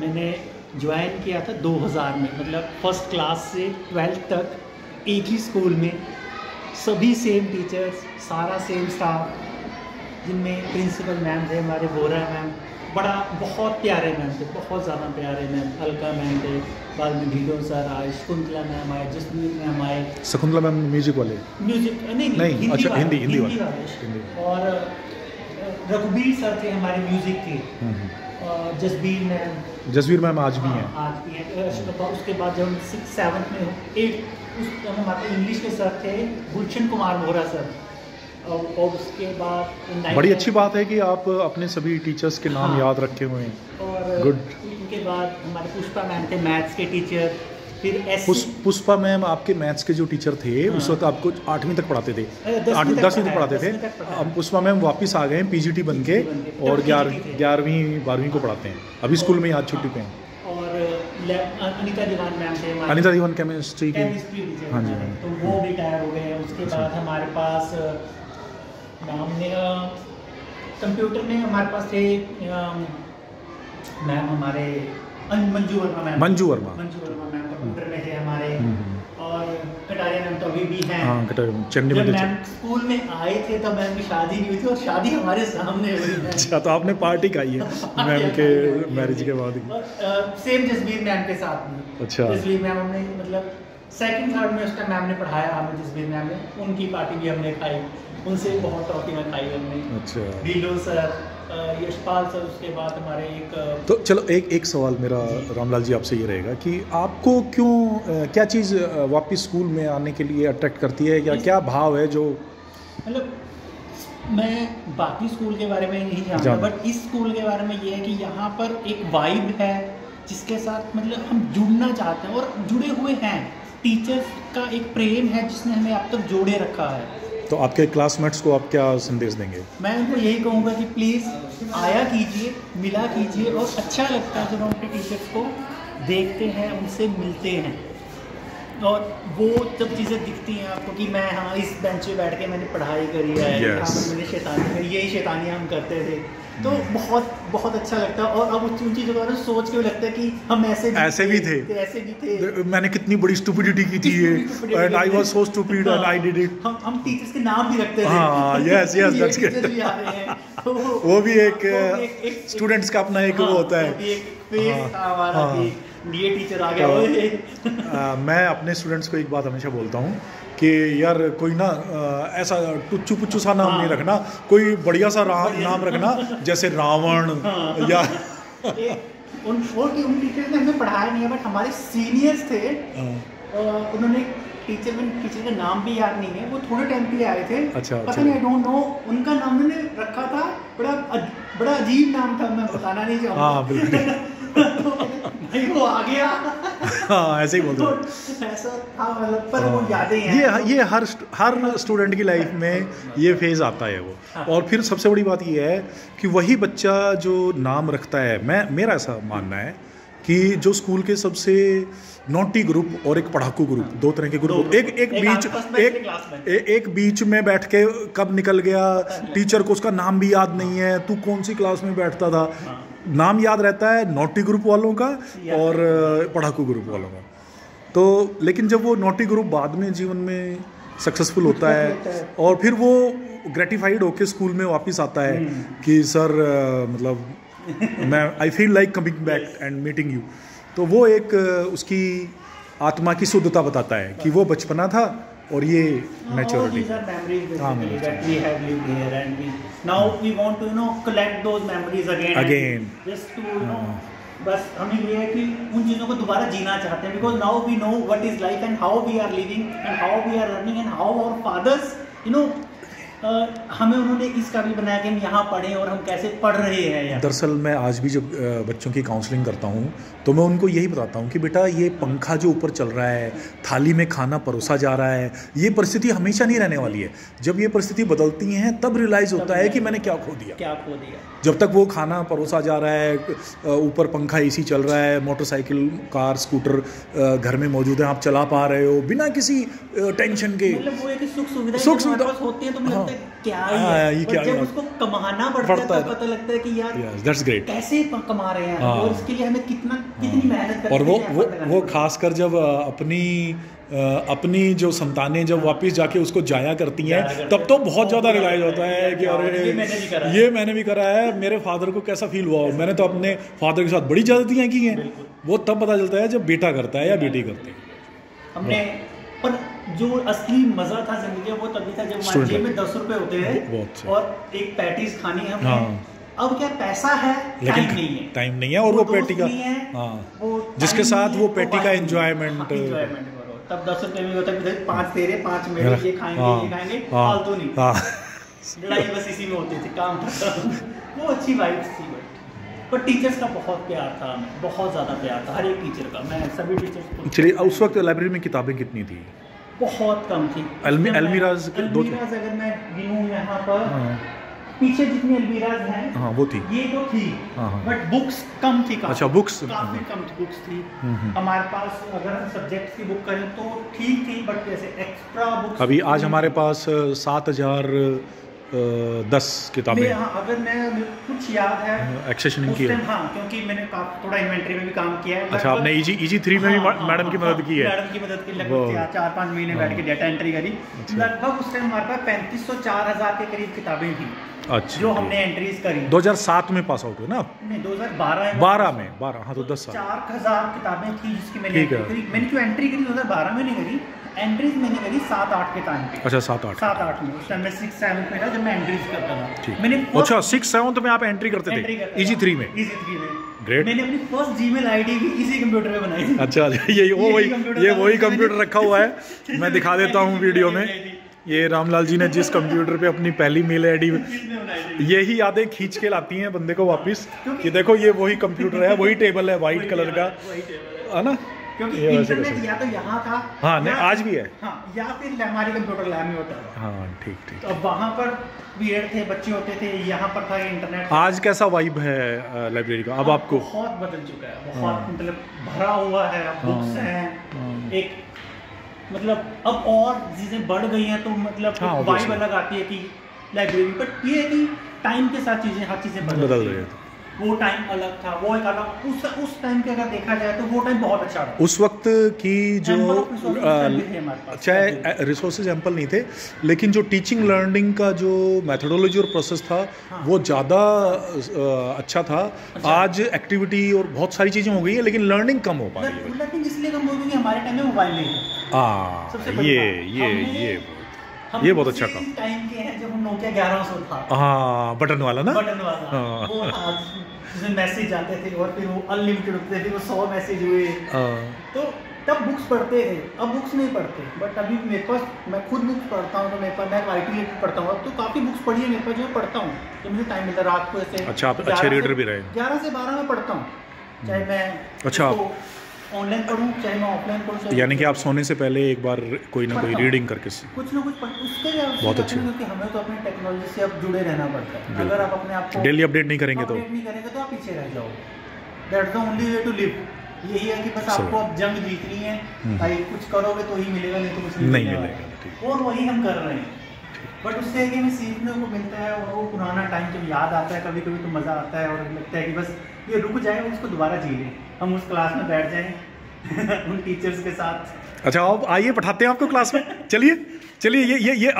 मैंने ज्वाइन किया था 2000 में, मतलब फर्स्ट क्लास से 12th तक एक ही स्कूल में, सभी सेम टीचर्स, सारा सेम स्टाफ, जिनमें प्रिंसिपल मैम थे हमारे वोरा मैम, बहुत प्यारे मैम थे, बहुत ज़्यादा प्यारे मैम। अलका मैम थे, बाद में ढीलो सर आए, शकुंतला मैम आए, जसमीत मैम आए। शकुंतला मैम म्यूजिक वाले? म्यूजिक नहीं, अच्छा हिंदी वाले। और रघुबीर सर थे हमारे म्यूजिक के, जसबीर मैम आज भी हैं। उसके बाद जब हम 6th 7th में 8th हमारे इंग्लिश के सर थे गुलशन कुमार वोरा सर। और उसके बाद बड़ी अच्छी बात है कि आप अपने सभी टीचर्स के नाम याद रखे हुए हैं। और गुड। उनके बाद हमारे पुष्पा मैम थे मैथ्स के टीचर। फिर पुष्पा मैम आपके मैथ्स के जो टीचर थे उस वक्त आपको 8वीं तक पढ़ाते थे, 10वीं तक पढ़ाते थे। अब पुष्पा मैम वापस आ गए पीजीटी बन के और 11वीं 12वीं को पढ़ाते हैं। अभी स्कूल में आज छुट्टी पे हैं। और अनीता दीवान मैम थे, अनीता दीवान केमिस्ट्री की। हाँ जी, तो वो रिटायर हो गए। उसके बाद हमारे पास नाम ने कंप्यूटर में हमारे पास थे मैम हमारे मंजू वर्मा मैम कंप्यूटर में थे हमारे। और कटारिया मैम तो अभी भी हैं। हाँ, जब मैम स्कूल में आए थे तब मैम की शादी नहीं हुई थी और शादी हमारे सामने हुई है। अच्छा, तो आपने पार्टी खाई है मैम के मैरिज के बाद ही? सेम जसबीर मैम के साथ में। अच्छा, जसबीर मैम हमने मतलब 2nd 3rd में उसका मैम ने पढ़ाया हमें, जसबीर मैम ने, उनकी पार्टी भी हमने खाई, उनसे बहुत टॉफियाँ खाई हमने। अच्छा, ढीलो सर, यशपाल सर। उसके बाद हमारे तो चलो एक सवाल मेरा रामलाल जी आपसे ये रहेगा कि आपको क्यों क्या चीज़ वापस स्कूल में आने के लिए अट्रैक्ट करती है, या क्या भाव है जो मतलब मैं बाकी स्कूल के बारे में नहीं जानता, बट इस स्कूल के बारे में ये है कि यहाँ पर एक वाइब है जिसके साथ मतलब हम जुड़ना चाहते हैं और जुड़े हुए हैं। टीचर्स का एक प्रेम है जिसने हमें अब तक जोड़े रखा है। तो आपके क्लासमेट्स को आप क्या संदेश देंगे? मैं उनको यही कहूँगा कि प्लीज़ आया कीजिए, मिला कीजिए। और अच्छा लगता है जब हम अपने टीचर्स को देखते हैं, उनसे मिलते हैं, और वो जब चीज़ें दिखती हैं आपको कि मैं हाँ इस बेंच पे बैठ के मैंने पढ़ाई करी है, यहाँ पर मैंने शैतानी करी, यही शैतानियाँ हम करते थे, तो बहुत बहुत अच्छा लगता है। और अब उन चीज़ों के बारे में सोच के लगता है कि हम ऐसे भी थे। मैंने कितनी बड़ी स्टूपिडिटी की थी ये, and I was so stupid and I did it. हम टीचर्स के नाम भी रखते थे। हाँ, यस दैट्स गुड। वो भी एक स्टूडेंट्स का अपना एक वो होता है। ये टीचर आ गया। मैं अपने स्टूडेंट्स को एक बात हमेशा बोलता हूँ कि यार कोई ना ऐसा टुच्चू पुच्चू सा नाम नहीं रखना, कोई बढ़िया सा नाम रखना, जैसे रावण या उन टीचर्स ने हमें पढ़ाया नहीं है, बट हमारे सीनियर्स थे, उन्होंने टीचर का नाम भी याद नहीं है, वो थोड़े टाइम के लिए आए थे। अच्छा, पता नहीं, आई डोंट नो, उनका नाम उन्होंने रखा था, बड़ा अजीब नाम था, मैं बताना नहीं चाहूँगा। हाँ बिल्कुल। भाई वो आ गया। हाँ, ऐसे ही बोलते हैं। ऐसा था मतलब, पर वो यादें हैं। ये हर स्टूडेंट की लाइफ में ये फेज आता है वो। और फिर सबसे बड़ी बात ये है कि वही बच्चा जो नाम रखता है, मेरा ऐसा मानना है कि जो स्कूल के सबसे नोटी ग्रुप और एक पढ़ाकू ग्रुप, 2 तरह के ग्रुप, एक बीच में बैठ के कब निकल गया, टीचर को उसका नाम भी याद नहीं है, तू कौन सी क्लास में बैठता था। नाम याद रहता है नोटी ग्रुप वालों का और पढ़ाकू ग्रुप वालों का। तो लेकिन जब वो नोटी ग्रुप बाद में जीवन में सक्सेसफुल होता है और फिर वो ग्रेटिफाइड होके स्कूल में वापस आता है कि सर मतलब मैं I feel like coming back and meeting you, तो वो एक उसकी आत्मा की शुद्धता बताता है कि वो बचपना था और ये मैच्योरिटी। बस हमें ये है कि उन चीज़ों को दोबारा जीना चाहते हैं, because now we know what is life and how we are living and how we are running and how our fathers हमें उन्होंने इस काबिल बनाया कि हम यहाँ पढ़ें और हम कैसे पढ़ रहे हैं। दरअसल मैं आज भी जब बच्चों की काउंसलिंग करता हूँ तो मैं उनको यही बताता हूँ कि बेटा ये पंखा जो ऊपर चल रहा है, थाली में खाना परोसा जा रहा है, ये परिस्थिति हमेशा नहीं रहने वाली है। जब ये परिस्थिति बदलती हैं तब रियलाइज़ होता है कि मैंने क्या खो दिया। जब तक वो खाना परोसा जा रहा है, ऊपर पंखा एसी चल रहा है, मोटरसाइकिल कार स्कूटर घर में मौजूद है, आप चला पा रहे हो बिना किसी टेंशन के, मतलब वो एक सुख सुविधाएं सुख जब हमारे पास होती हैं तो मुझे लगता है क्या ही हाँ, है, ये पर क्या जब है? उसको कमाना पड़ता है तब पता लगता है कि यार दैट्स ग्रेट। कैसे कमा रहे हैं हाँ। और इसके लिए हमें कितनी मेहनत करनी और है। वो खासकर जब अपनी जो संतानें जब वापस जाके उसको जाया करती हैं तब तो बहुत ज़्यादा रियलाइज होता है कि अरे ये मैंने भी करा है, मेरे फादर को कैसा फील हुआ, मैंने तो अपने फादर के साथ बड़ी ज़्यादतियाँ की हैं। वो तब पता चलता है जब बेटा करता है या बेटी करती है। हमने पर जो असली मजा था जिंदगी वो तभी था जब हमारे जेब में 10 रुपए होते हैं और एक पैटीज खानी है हमने। अब क्या पैसा है लेकिन टाइम नहीं है और वो पैटी का जिसके साथ वो पैटी का एंजॉयमेंट करो। तब 10 रुपए में होता है 5 तेरे 5 मेरे, ये खाएंगे फालतू नहीं। लड़ाई बस इसी में होती थी, काम वो अच्छी वाइब्स थी। पर टीचर्स का बहुत प्यार था, बहुत ज़्यादा प्यार था हर एक टीचर का। मैं सभी टीचर्स को चलिए, उस वक्त लाइब्रेरी में किताबें कितनी थी? बहुत कम थी। अलमीराज अगर मैं गिनूं यहाँ पर पीछे जितनी अलमीराज हैं हाँ वो थी, ये तो थी, बट बुक्स कम थी। अच्छा, बुक्स काफी कम बुक्स थी हमारे पास। अगर हम सब्जेक्ट्स की बुक करें तो ठीक थी, बट जैसे एक्स्ट्रा बुक्स अभी आज हमारे पास 7010 किताबें। हाँ, अगर मैं कुछ याद है एक्सेशनिंग की है। हाँ, क्योंकि मैंने थोड़ा इन्वेंट्री में भी काम किया है। अच्छा, आपने EG 3 में भी मैडम की मदद की है? मैडम की मदद की, लगभग 4-5 महीने बैठ के डेटा एंट्री करी। लगभग उस टाइम हमारे पास 3500-4000 के करीब किताबें थी। अच्छा, जो हमने एंट्रीज करी। 2007 में पास आउट हुए ना? नहीं, 2012 में 12, हाँ तो 10 साल। 4000 किताबें थी जिसकी मैंने जो एंट्री करी 2012 में नहीं करी। एंट्रीज मैंने करी 7-8 के टाइम पे। अच्छा, 7-8 में। उस टाइम मैं 6-7 में था जब मैं एंट्रीज करता था। मैंने अच्छा 6-7 में आप एंट्री करते थे EG 3 में? EG 3 में ग्रेट। मैंने अपनी फर्स्ट जीमेल आईडी भी इसी कंप्यूटर पे बनाई थी। अच्छा, ये वही कंप्यूटर रखा हुआ है, मैं दिखा देता हूँ वीडियो में। ये रामलाल जी ने जिस कंप्यूटर पे अपनी पहली मेल आईडी, यही यादें खींच के लाती हैं बंदे को वापस कि देखो ये वही कंप्यूटर है, वही टेबल है वाइट कलर का, है ना? क्योंकि इंटरनेट या तो यहाँ था, हाँ नहीं आज भी है, हाँ, या फिर हमारी कंप्यूटर लैब में होता है। हाँ ठीक। तो अब वहाँ पर बीएड थे, बच्चे होते थे, यहाँ पर था इंटरनेट। आज कैसा वाइब है लाइब्रेरी का? अब आपको बहुत बदल चुका है, बहुत मतलब भरा हुआ है, बुक्स हैं, एक मतलब अब और चीज़ें बढ़ गई हैं तो मतलब वाइब अलग आती है कि लाइब्रेरी। बट ये है कि टाइम के साथ हर चीज़ें बदल रही है। वो टाइम अलग था, वो एक अलग उस टाइम के अगर देखा जाए तो वो टाइम बहुत अच्छा था। उस वक्त की जो चाहे रिसोर्सेज एम्पल नहीं थे, लेकिन जो टीचिंग लर्निंग का जो मेथोडोलॉजी और प्रोसेस था वो ज़्यादा अच्छा था। आज एक्टिविटी और बहुत सारी चीज़ें हो गई है लेकिन लर्निंग कम हो पा रही है। लर्निंग इसलिए कम हो गई हमारे टाइम में मोबाइल नहीं है। ये बहुत अच्छा काम टाइम के हैं जब नोकिया 1100 था। हाँ, बटन वाला ना, बटन वाला वो जिसमें मैसेज आते थे और फिर वो अनलिमिटेड होते थे, वो 100 मैसेज हुए। तो तब बुक्स पढ़ते थे, अब बुक्स नहीं पढ़ते। बट अभी मेरे पास, मैं खुद बुक्स पढ़ता हूँ, तो मेरे पास मैं IT रिलेटेड पढ़ता हूँ, तो काफ़ी बुक्स पढ़ी है मेरे पास जो मैं पढ़ता हूँ जब मुझे टाइम मिलता है रात को। ऐसे अच्छा, आप अच्छे रीडर भी रहे। 11 से 12 में पढ़ता हूँ, चाहे मैं ऑनलाइन पढ़ूँ चाहे मैं ऑफलाइन पढ़ूँ। यानी कि आप सोने से पहले एक बार कोई ना कोई रीडिंग करके कुछ ना कुछ उसके बहुत अच्छे। क्योंकि हमें तो अपनी टेक्नोलॉजी से अब जुड़े रहना पड़ता है। अगर आप अपने आप को डेली अपडेट नहीं करेंगे तो आप पीछे रह जाओगे। That's the only way to live. यही है कि बस आपको अब जंग जीतनी है भाई, कुछ करोगे तो ही मिलेगा, नहीं तो कुछ नहीं मिलेगा। और वही हम कर रहे हैं। बट उससे कि हमें सीखने को मिलता है और वो पुराना टाइम जब याद आता है कभी कभी तो मज़ा आता है और लगता है कि बस ये रुक जाए, उसको दोबारा जी लें, हम उस क्लास में बैठ जाएं उन टीचर्स के साथ। अच्छा, आप आइए, पढ़ाते हैं आपको क्लास में। चलिए ये आइए।